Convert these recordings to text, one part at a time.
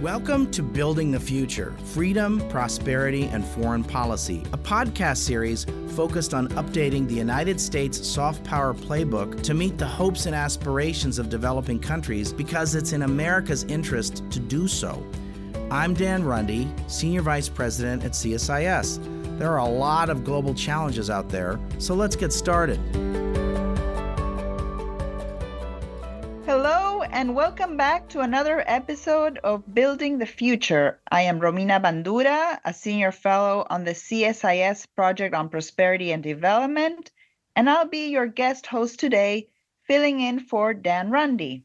Welcome to Building the Future, Freedom, Prosperity, and Foreign Policy, a podcast series focused on updating the United States soft power playbook to meet the hopes and aspirations of developing countries because it's in America's interest to do so. I'm Dan Rundy, Senior Vice President at CSIS. There are a lot of global challenges out there, so let's get started. Hello and welcome back to another episode of Building the Future. I am Romina Bandura, a Senior Fellow on the CSIS Project on Prosperity and Development, and I'll be your guest host today, filling in for Dan Rundy.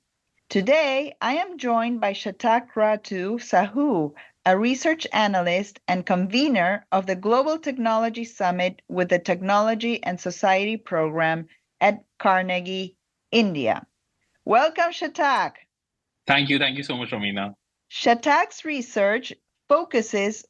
Today, I am joined by Shatakratu Sahu, a research analyst and convener of the Global Technology Summit with the Technology and Society Program at Carnegie India. Welcome, Shatak. Thank you so much, Romina. Shatak's research focuses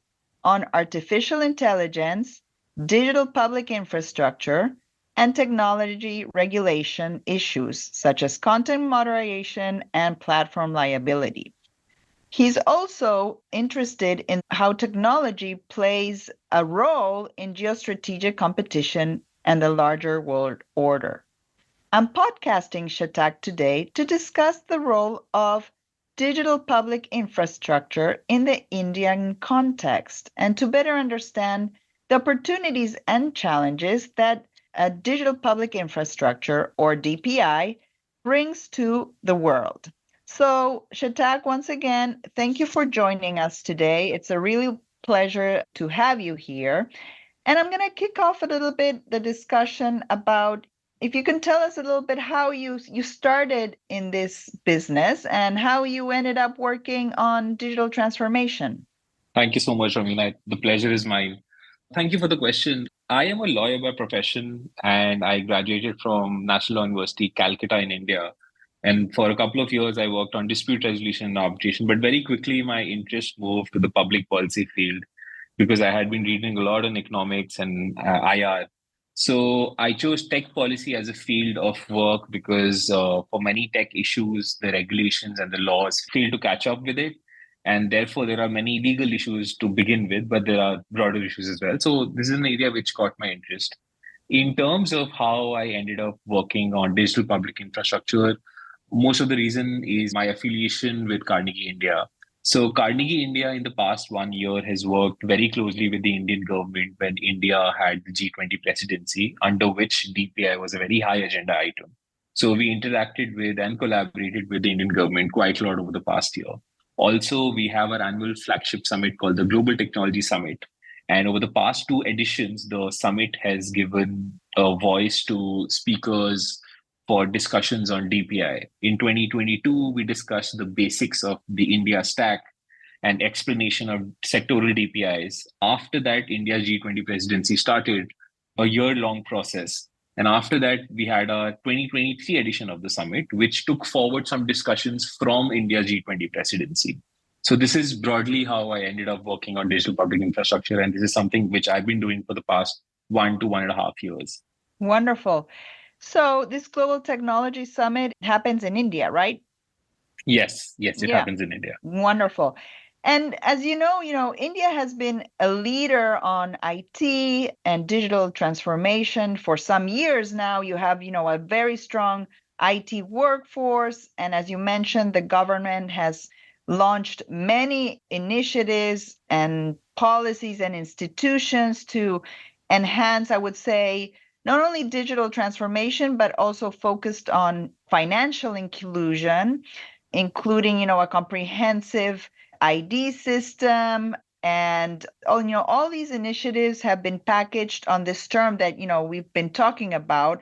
on artificial intelligence, digital public infrastructure, and technology regulation issues such as content moderation and platform liability. He's also interested in how technology plays a role in geostrategic competition and the larger world order. I'm podcasting Shatak today to discuss the role of digital public infrastructure in the Indian context and to better understand the opportunities and challenges that a digital public infrastructure, or DPI, brings to the world. So, Shatak, once again, thank you for joining us today. It's a really pleasure to have you here. And I'm going to kick off a little bit the discussion about if you can tell us a little bit how you started in this business and how you ended up working on digital transformation. Thank you so much, Romina. The pleasure is mine. Thank you for the question. I am a lawyer by profession, and I graduated from National Law University, Calcutta in India. And for a couple of years, I worked on dispute resolution and arbitration. But very quickly, my interest moved to the public policy field because I had been reading a lot on economics and IR. So I chose tech policy as a field of work because for many tech issues, the regulations and the laws fail to catch up with it. And therefore, there are many legal issues to begin with, but there are broader issues as well. So this is an area which caught my interest. In terms of how I ended up working on digital public infrastructure, most of the reason is my affiliation with Carnegie India. So Carnegie India in the past 1 year has worked very closely with the Indian government when India had the G20 presidency, under which DPI was a very high agenda item. So we interacted with and collaborated with the Indian government quite a lot over the past year. Also, we have our annual flagship summit called the Global Technology Summit. And over the past two editions, the summit has given a voice to speakers for discussions on DPI. In 2022, we discussed the basics of the India stack and explanation of sectoral DPIs. After that, India's G20 presidency started, a year-long process. And after that, we had our 2023 edition of the summit, which took forward some discussions from India's G20 presidency. So this is broadly how I ended up working on digital public infrastructure. And this is something which I've been doing for the past 1 to 1.5 years. Wonderful. So this Global Technology Summit happens in India, right? Yes, it happens in India. Wonderful. And as you know, India has been a leader on IT and digital transformation for some years now. You have, a very strong IT workforce. And as you mentioned, the government has launched many initiatives and policies and institutions to enhance, I would say, not only digital transformation, but also focused on financial inclusion, including, a comprehensive ID system. And, all these initiatives have been packaged on this term that, we've been talking about,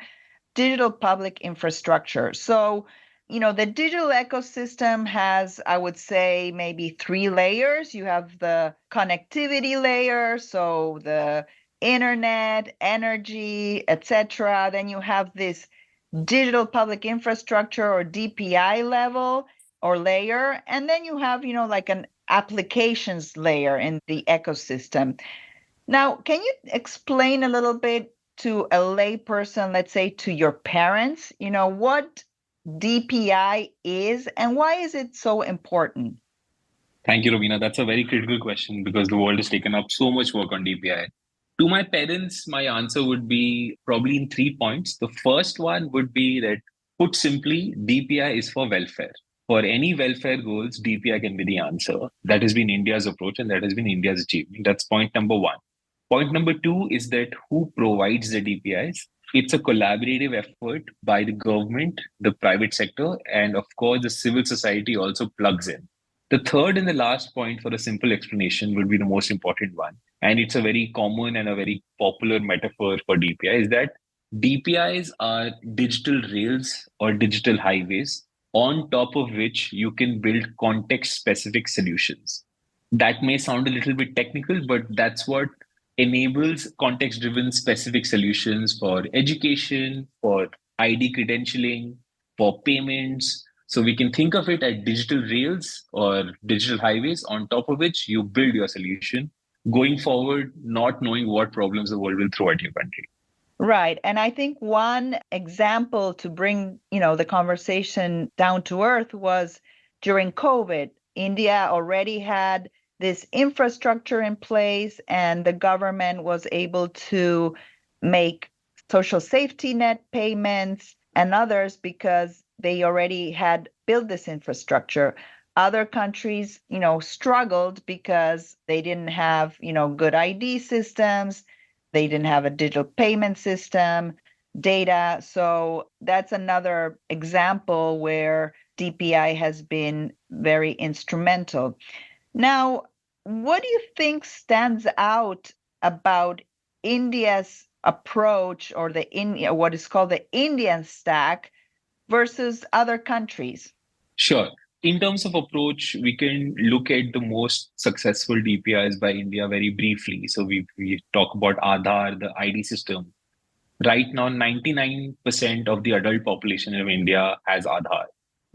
digital public infrastructure. So, the digital ecosystem has, I would say, maybe 3 layers. You have the connectivity layer, so the internet, energy, etc. Then you have this digital public infrastructure or DPI level or layer. And then you have, like an applications layer in the ecosystem. Now, can you explain a little bit to a layperson, let's say to your parents, what DPI is and why is it so important? Thank you, Romina. That's a very critical question because the world has taken up so much work on DPI. To my parents, my answer would be probably in 3 points. The first one would be that, put simply, DPI is for welfare. For any welfare goals, DPI can be the answer. That has been India's approach and that has been India's achievement. That's point number one. Point number two is that who provides the DPIs? It's a collaborative effort by the government, the private sector, and of course, the civil society also plugs in. The third and the last point for a simple explanation would be the most important one. And it's a very common and a very popular metaphor for DPI is that DPIs are digital rails or digital highways on top of which you can build context specific solutions. That may sound a little bit technical, but that's what enables context driven specific solutions for education, for ID credentialing, for payments. So we can think of it as digital rails or digital highways on top of which you build your solution going forward, not knowing what problems the world will throw at your country. Right. And I think one example to bring, the conversation down to earth was during COVID. India already had this infrastructure in place, and the government was able to make social safety net payments and others because they already had built this infrastructure. Other countries, struggled because they didn't have, good ID systems. They didn't have a digital payment system, data. So that's another example where DPI has been very instrumental. Now, what do you think stands out about India's approach or what is called the Indian stack versus other countries? Sure. In terms of approach, we can look at the most successful DPIs by India very briefly. So we talk about Aadhaar, the ID system. Right now, 99% of the adult population of India has Aadhaar.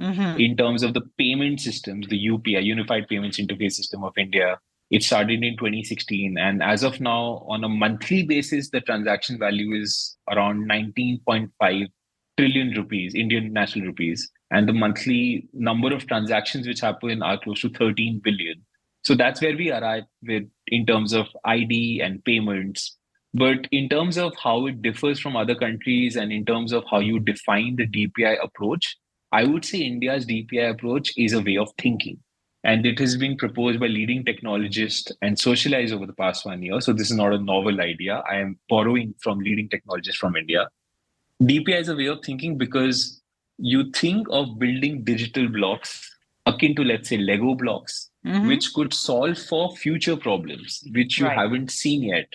Mm-hmm. In terms of the payment systems, the UPI, Unified Payments Interface System of India, it started in 2016. And as of now, on a monthly basis, the transaction value is around 19.5 trillion rupees, Indian national rupees. And the monthly number of transactions which happen are close to 13 billion. So that's where we arrive with in terms of ID and payments. But in terms of how it differs from other countries and in terms of how you define the DPI approach, I would say India's DPI approach is a way of thinking. And it has been proposed by leading technologists and socialized over the past 1 year. So this is not a novel idea. I am borrowing from leading technologists from India. DPI is a way of thinking because you think of building digital blocks akin to, let's say, Lego blocks, which could solve for future problems, which you haven't seen yet.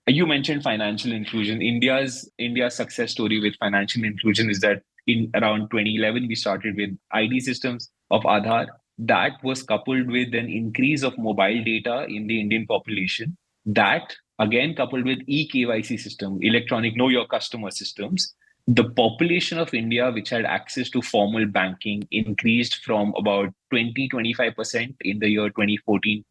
You mentioned financial inclusion. India's success story with financial inclusion is that in around 2011, we started with ID systems of Aadhaar. That was coupled with an increase of mobile data in the Indian population. That again coupled with eKYC system, electronic know your customer systems. The population of India, which had access to formal banking, increased from about 20-25% in the year 2014-15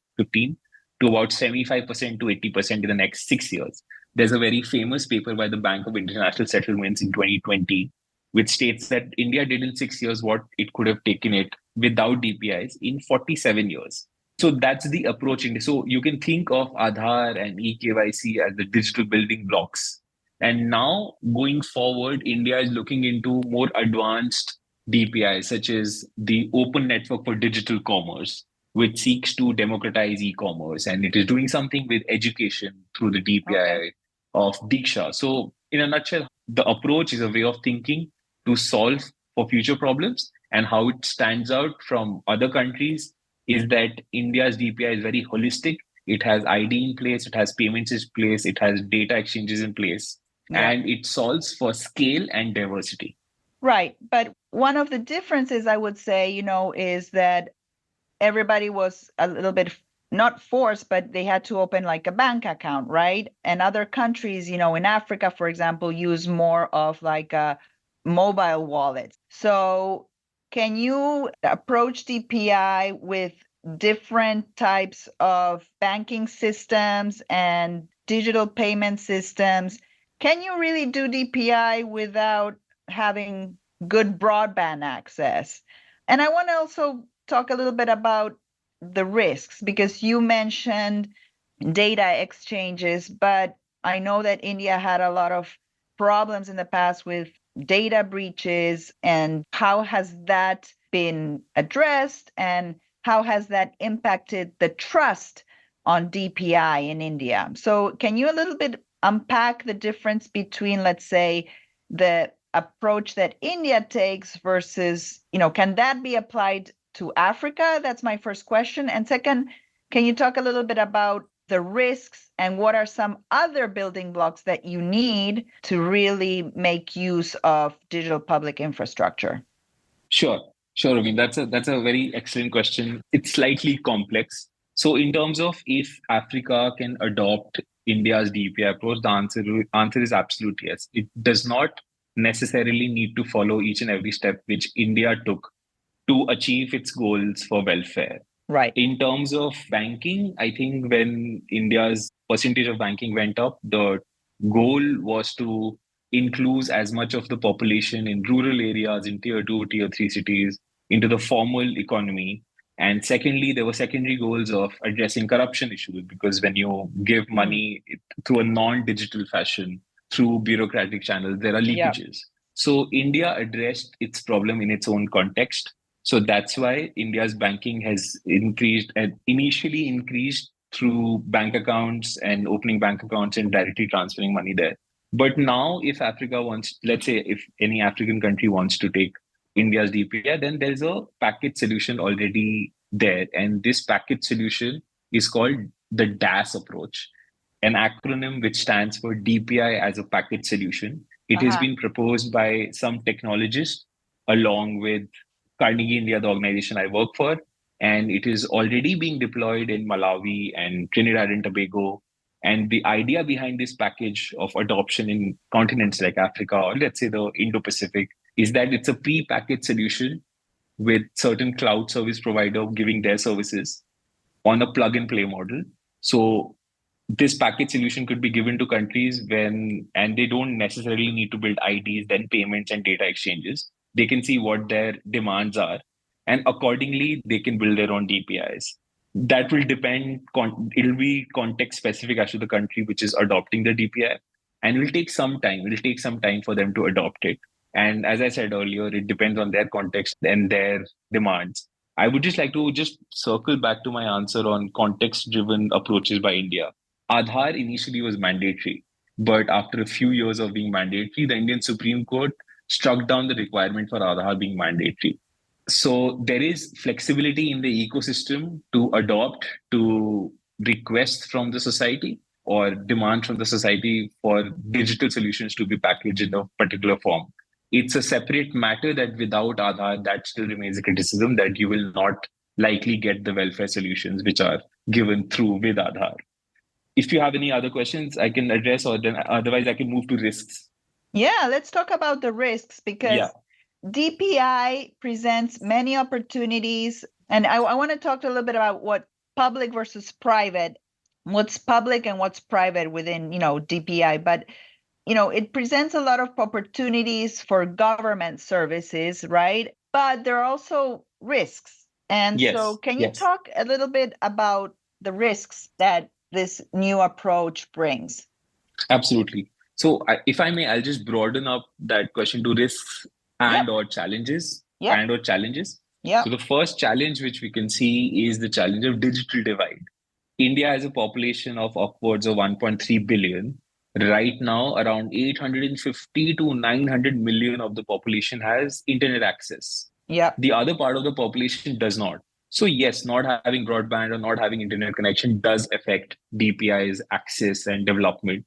to about 75% to 80% in the next 6 years. There's a very famous paper by the Bank of International Settlements in 2020, which states that India did in 6 years what it could have taken it without DPIs in 47 years. So that's the approach. So you can think of Aadhaar and eKYC as the digital building blocks. And now going forward, India is looking into more advanced DPIs, such as the Open Network for Digital Commerce, which seeks to democratize e-commerce. And it is doing something with education through the DPI of Diksha. So in a nutshell, the approach is a way of thinking to solve for future problems. And how it stands out from other countries is that India's DPI is very holistic. It has ID in place, it has payments in place, it has data exchanges in place, and it solves for scale and diversity. Right. But one of the differences I would say, is that everybody was a little bit not forced, but they had to open like a bank account, right? And other countries, in Africa, for example, use more of like a mobile wallet. So can you approach DPI with different types of banking systems and digital payment systems? Can you really do DPI without having good broadband access? And I want to also talk a little bit about the risks? Because you mentioned data exchanges, but I know that India had a lot of problems in the past with data breaches. And how has that been addressed? And how has that impacted the trust on DPI in India? So can you a little bit unpack the difference between, let's say, the approach that India takes versus, can that be applied to Africa? That's my first question. And second, can you talk a little bit about the risks and what are some other building blocks that you need to really make use of digital public infrastructure? Sure. Sure. I mean, that's a very excellent question. It's slightly complex. So in terms of if Africa can adopt India's DPI approach, the answer is absolute yes. It does not necessarily need to follow each and every step which India took to achieve its goals for welfare. Right. In terms of banking, I think when India's percentage of banking went up, the goal was to include as much of the population in rural areas, in tier 2, tier 3 cities, into the formal economy. And secondly, there were secondary goals of addressing corruption issues, because when you give money through a non-digital fashion, through bureaucratic channels, there are leakages. Yep. So India addressed its problem in its own context. So that's why India's banking has increased and initially increased through bank accounts and opening bank accounts and directly transferring money there. But now if Africa wants, let's say if any African country wants to take India's DPI, then there's a package solution already there. And this package solution is called the DAS approach, an acronym which stands for DPI as a package solution. It has been proposed by some technologists along with Carnegie India, the organization I work for, and it is already being deployed in Malawi and Trinidad and Tobago. And the idea behind this package of adoption in continents like Africa, or let's say the Indo-Pacific, is that it's a pre-packaged solution with certain cloud service provider giving their services on a plug-and-play model. So this package solution could be given to countries and they don't necessarily need to build IDs, then payments and data exchanges. They can see what their demands are, and accordingly, they can build their own DPIs. That will depend, it'll be context specific as to the country which is adopting the DPI, and it will take some time. It will take some time for them to adopt it. And as I said earlier, it depends on their context and their demands. I would just like to circle back to my answer on context-driven approaches by India. Aadhaar initially was mandatory, but after a few years of being mandatory, the Indian Supreme Court struck down the requirement for Aadhaar being mandatory. So there is flexibility in the ecosystem to adopt, to request from the society or demand from the society for digital solutions to be packaged in a particular form. It's a separate matter that without Aadhaar, that still remains a criticism that you will not likely get the welfare solutions which are given through with Aadhaar. If you have any other questions, I can address, or then otherwise I can move to risks. Yeah, let's talk about the risks, because DPI presents many opportunities. And I want to talk a little bit about what public versus private, what's public and what's private within, DPI. But, it presents a lot of opportunities for government services, right? But there are also risks. And so can you talk a little bit about the risks that this new approach brings? Absolutely. So if I may, I'll just broaden up that question to risks and or challenges. So the first challenge which we can see is the challenge of digital divide. India has a population of upwards of 1.3 billion. Right now, around 850 to 900 million of the population has internet access. The other part of the population does not. So yes, not having broadband or not having internet connection does affect DPI's access and development.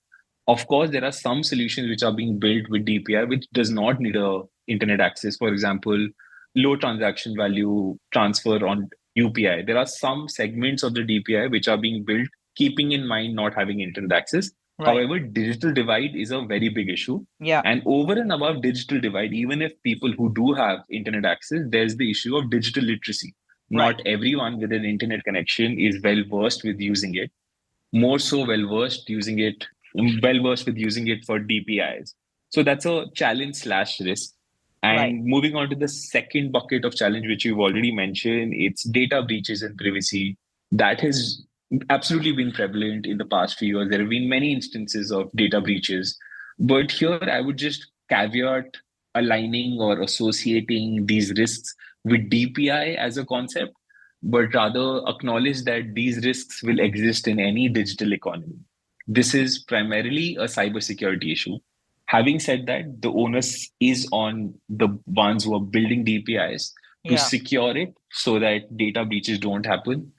Of course, there are some solutions which are being built with DPI which does not need a internet access. For example, low transaction value transfer on UPI. There are some segments of the DPI which are being built keeping in mind not having internet access. Right. However, digital divide is a very big issue. And over and above digital divide, even if people who do have internet access, there's the issue of digital literacy. Not everyone with an internet connection is well versed with using it. More so well versed with using it for DPIs. So that's a challenge / risk. Right. And moving on to the second bucket of challenge, which you've already mentioned, it's data breaches and privacy. That has absolutely been prevalent in the past few years. There have been many instances of data breaches. But here I would just caveat aligning or associating these risks with DPI as a concept, but rather acknowledge that these risks will exist in any digital economy. This is primarily a cybersecurity issue. Having said that, the onus is on the ones who are building DPIs to Yeah. secure it so that data breaches don't happen.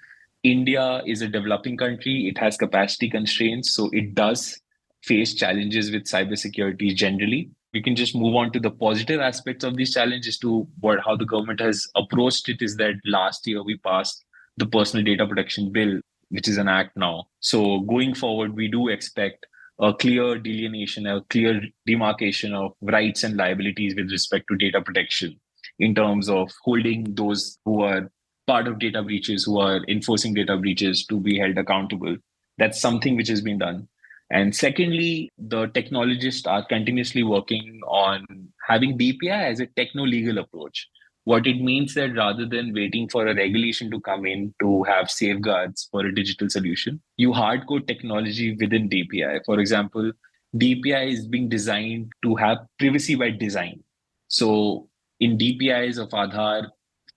India is a developing country. It has capacity constraints, so it does face challenges with cybersecurity generally. We can just move on to the positive aspects of these challenges to how the government has approached it is that last year we passed the Personal Data Protection Bill, which is an act now. So going forward, we do expect a clear delineation, a clear demarcation of rights and liabilities with respect to data protection in terms of holding those who are part of data breaches, who are enforcing data breaches to be held accountable. That's something which has been done. And secondly, the technologists are continuously working on having DPI as a techno-legal approach. What it means that rather than waiting for a regulation to come in to have safeguards for a digital solution, you hardcode technology within DPI. For example, DPI is being designed to have privacy by design. So in DPIs of Aadhaar,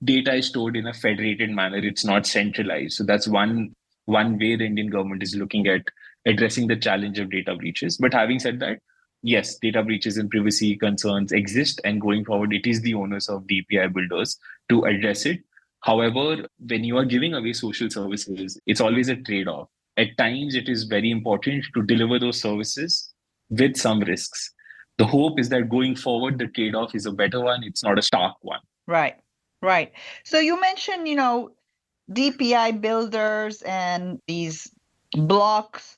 data is stored in a federated manner. It's not centralized. So that's one way the Indian government is looking at addressing the challenge of data breaches. But having said that, yes, data breaches and privacy concerns exist, and going forward, it is the onus of DPI builders to address it. However, when you are giving away social services, it's always a trade-off. At times, it is very important to deliver those services with some risks. The hope is that going forward, the trade-off is a better one. It's not a stark one. Right. Right. So you mentioned, DPI builders and these blocks.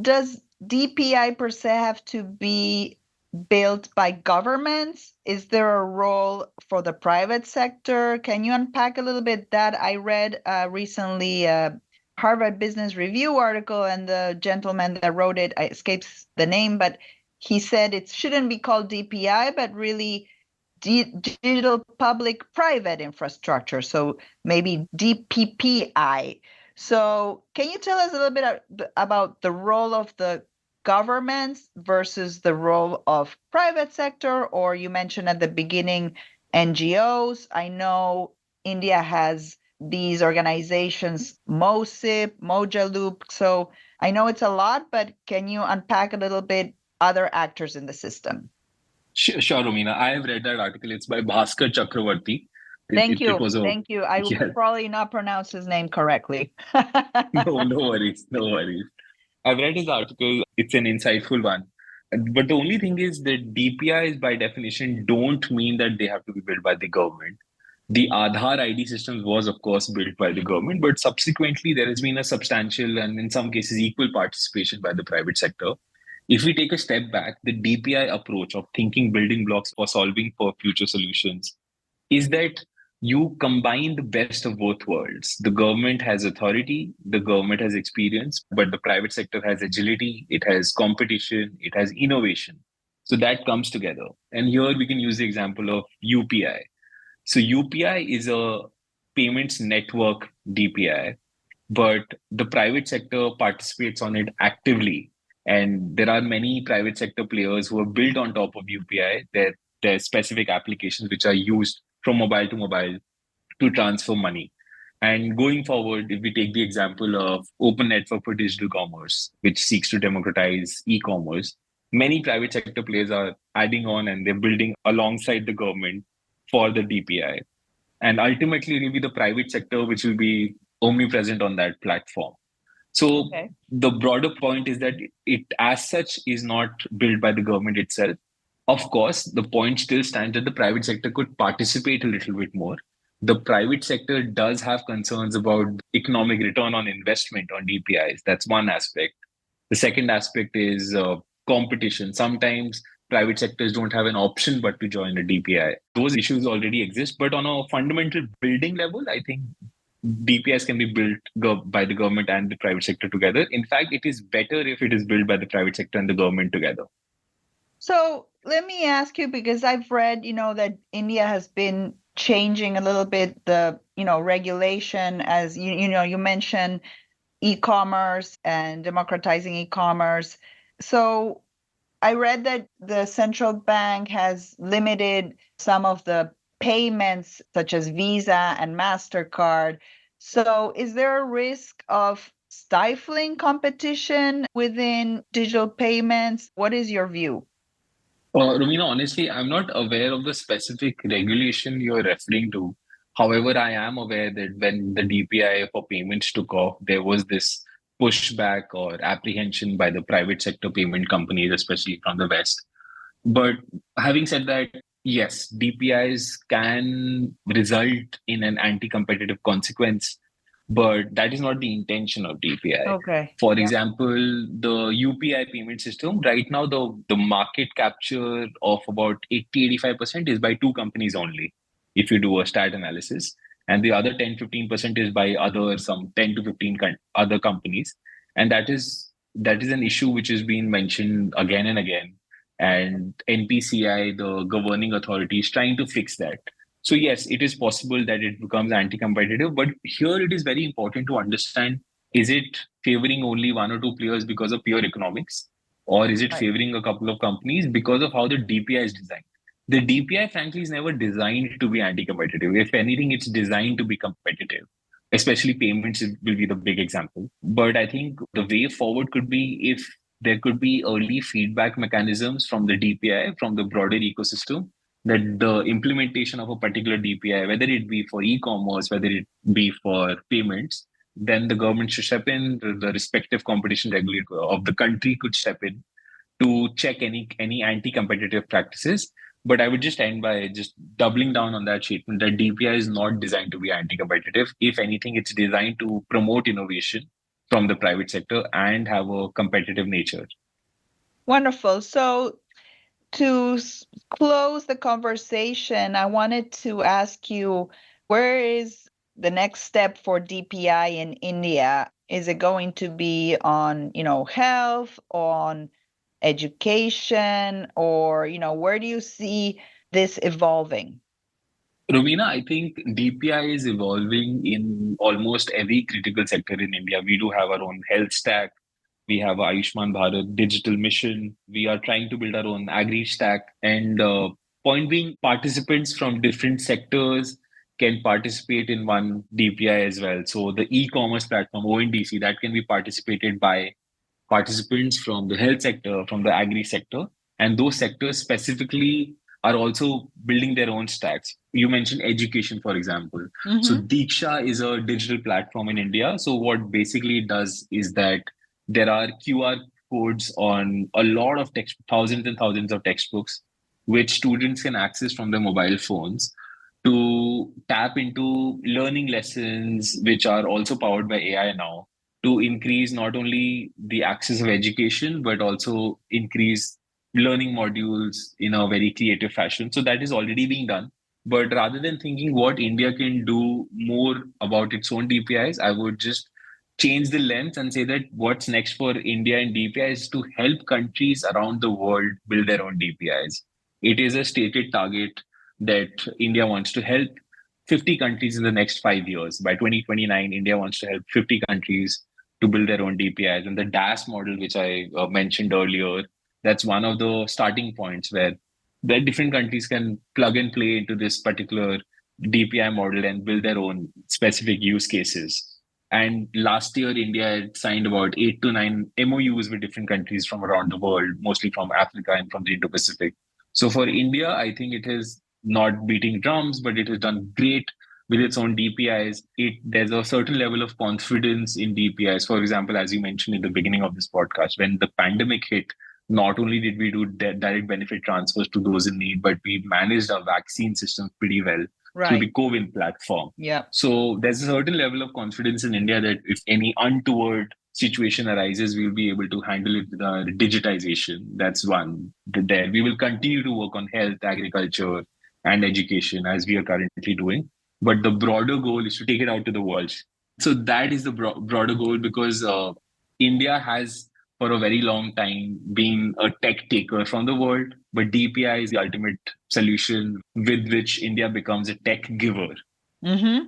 Does DPI per se have to be built by governments? Is there a role for the private sector? Can you unpack a little bit that? I read recently a Harvard Business Review article, and the gentleman that wrote it, escapes the name, but he said it shouldn't be called DPI, but really digital public-private infrastructure. So maybe DPPI. So can you tell us a little bit about the role of the governments versus the role of private sector? Or you mentioned at the beginning NGOs. I know India has these organizations, MOSIP, Mojaloop. So I know it's a lot, but can you unpack a little bit other actors in the system? Sure, Romina. I have read that article. It's by Bhaskar Chakravarti. Thank you. Was Thank you. I will probably not pronounce his name correctly. No worries. No worries. I've read his article. It's an insightful one. But the only thing is that DPIs, by definition, don't mean that they have to be built by the government. The Aadhaar ID systems was, of course, built by the government, but subsequently there has been a substantial and in some cases equal participation by the private sector. If we take a step back, the DPI approach of thinking building blocks for solving for future solutions is that you combine the best of both worlds. The government has authority, the government has experience, but the private sector has agility, it has competition, it has innovation. So that comes together. And here we can use the example of UPI. So UPI is a payments network DPI, but the private sector participates on it actively. And there are many private sector players who are built on top of UPI. There are specific applications which are used from mobile to mobile to transfer money. And going forward, if we take the example of Open Network for Digital Commerce, which seeks to democratize e-commerce, many private sector players are adding on and they're building alongside the government for the DPI. And ultimately, it will be the private sector which will be omnipresent on that platform. So the broader point is that it as such is not built by the government itself. Of course, the point still stands that the private sector could participate a little bit more. The private sector does have concerns about economic return on investment on DPIs. That's one aspect. The second aspect is competition. Sometimes private sectors don't have an option but to join a DPI. Those issues already exist, but on a fundamental building level, I think DPIs can be built by the government and the private sector together. In fact, it is better if it is built by the private sector and the government together. So let me ask you, because I've read, that India has been changing a little bit the, regulation, as you mentioned e-commerce and democratizing e-commerce. So I read that the central bank has limited some of the payments, such as Visa and MasterCard. So is there a risk of stifling competition within digital payments? What is your view? Romina, honestly, I'm not aware of the specific regulation you're referring to. However, I am aware that when the DPI for payments took off, there was this pushback or apprehension by the private sector payment companies, especially from the West. But having said that, yes, DPIs can result in an anti-competitive consequence, but that is not the intention of DPI. Okay. For Yeah. example, the UPI payment system, right now, the market capture of about 80-85% is by two companies only, if you do a stat analysis. And the other 10-15% is by some 10 to 15 other companies. And that is an issue which has been mentioned again and again. And NPCI, the governing authority, is trying to fix that. So yes, it is possible that it becomes anti-competitive, but here it is very important to understand, is it favoring only one or two players because of pure economics? Or is it Right. favoring a couple of companies because of how the DPI is designed? The DPI, frankly, is never designed to be anti-competitive. If anything, it's designed to be competitive. Especially payments will be the big example. But I think the way forward could be if there could be early feedback mechanisms from the DPI, from the broader ecosystem, that the implementation of a particular DPI, whether it be for e-commerce, whether it be for payments, then the government should step in, the respective competition regulator of the country could step in to check any anti-competitive practices. But I would just end by just doubling down on that statement that DPI is not designed to be anti-competitive. If anything, it's designed to promote innovation from the private sector and have a competitive nature. Wonderful. So to close the conversation, I wanted to ask you, where is the next step for DPI in India? Is it going to be on, health, on education, or, where do you see this evolving? Romina, I think DPI is evolving in almost every critical sector in India. We do have our own health stack. We have Ayushman Bharat digital mission. We are trying to build our own agri stack. And point being, participants from different sectors can participate in one DPI as well. So the e-commerce platform, ONDC, that can be participated by participants from the health sector, from the agri sector. And those sectors specifically are also building their own stacks. You mentioned education, for example. Mm-hmm. So Diksha is a digital platform in India. So what basically it does is that there are QR codes on a lot of thousands and thousands of textbooks, which students can access from their mobile phones to tap into learning lessons, which are also powered by AI now, to increase not only the access of education, but also increase learning modules in a very creative fashion. So that is already being done. But rather than thinking what India can do more about its own DPIs, I would just change the lens and say that what's next for India and DPI is to help countries around the world build their own DPIs. It is a stated target that India wants to help 50 countries in the next 5 years. By 2029, India wants to help 50 countries to build their own DPIs. And the DAS model, which I mentioned earlier, that's one of the starting points where different countries can plug and play into this particular DPI model and build their own specific use cases. And last year, India had signed about 8 to 9 MOUs with different countries from around the world, mostly from Africa and from the Indo-Pacific. So for India, I think it is not beating drums, but it has done great with its own DPIs. There's a certain level of confidence in DPIs. For example, as you mentioned in the beginning of this podcast, when the pandemic hit, not only did we do direct benefit transfers to those in need, but we managed our vaccine system pretty well through the CoWIN platform. Yeah. So there's a certain level of confidence in India that if any untoward situation arises, we'll be able to handle it with our digitization. That's one. There, we will continue to work on health, agriculture, and education as we are currently doing. But the broader goal is to take it out to the world. So that is the broader goal, because India has for a very long time been a tech taker from the world, but DPI is the ultimate solution with which India becomes a tech giver. Mm-hmm.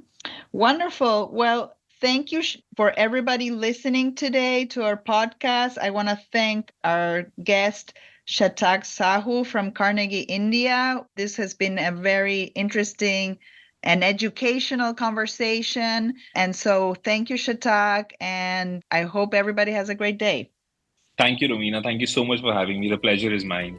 Wonderful. Well, thank you for everybody listening today to our podcast. I want to thank our guest, Shatakratu Sahu from Carnegie India. This has been a very interesting and educational conversation. And so thank you, Shatak, and I hope everybody has a great day. Thank you, Romina. Thank you so much for having me. The pleasure is mine.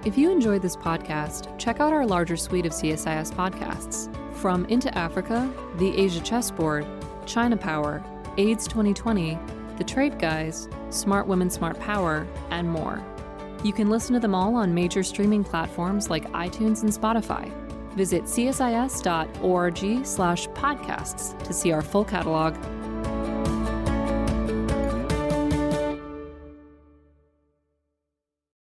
If you enjoyed this podcast, check out our larger suite of CSIS podcasts. From Into Africa, The Asia Chessboard, China Power, AIDS 2020, The Trade Guys, Smart Women, Smart Power, and more. You can listen to them all on major streaming platforms like iTunes and Spotify. Visit csis.org/podcasts to see our full catalog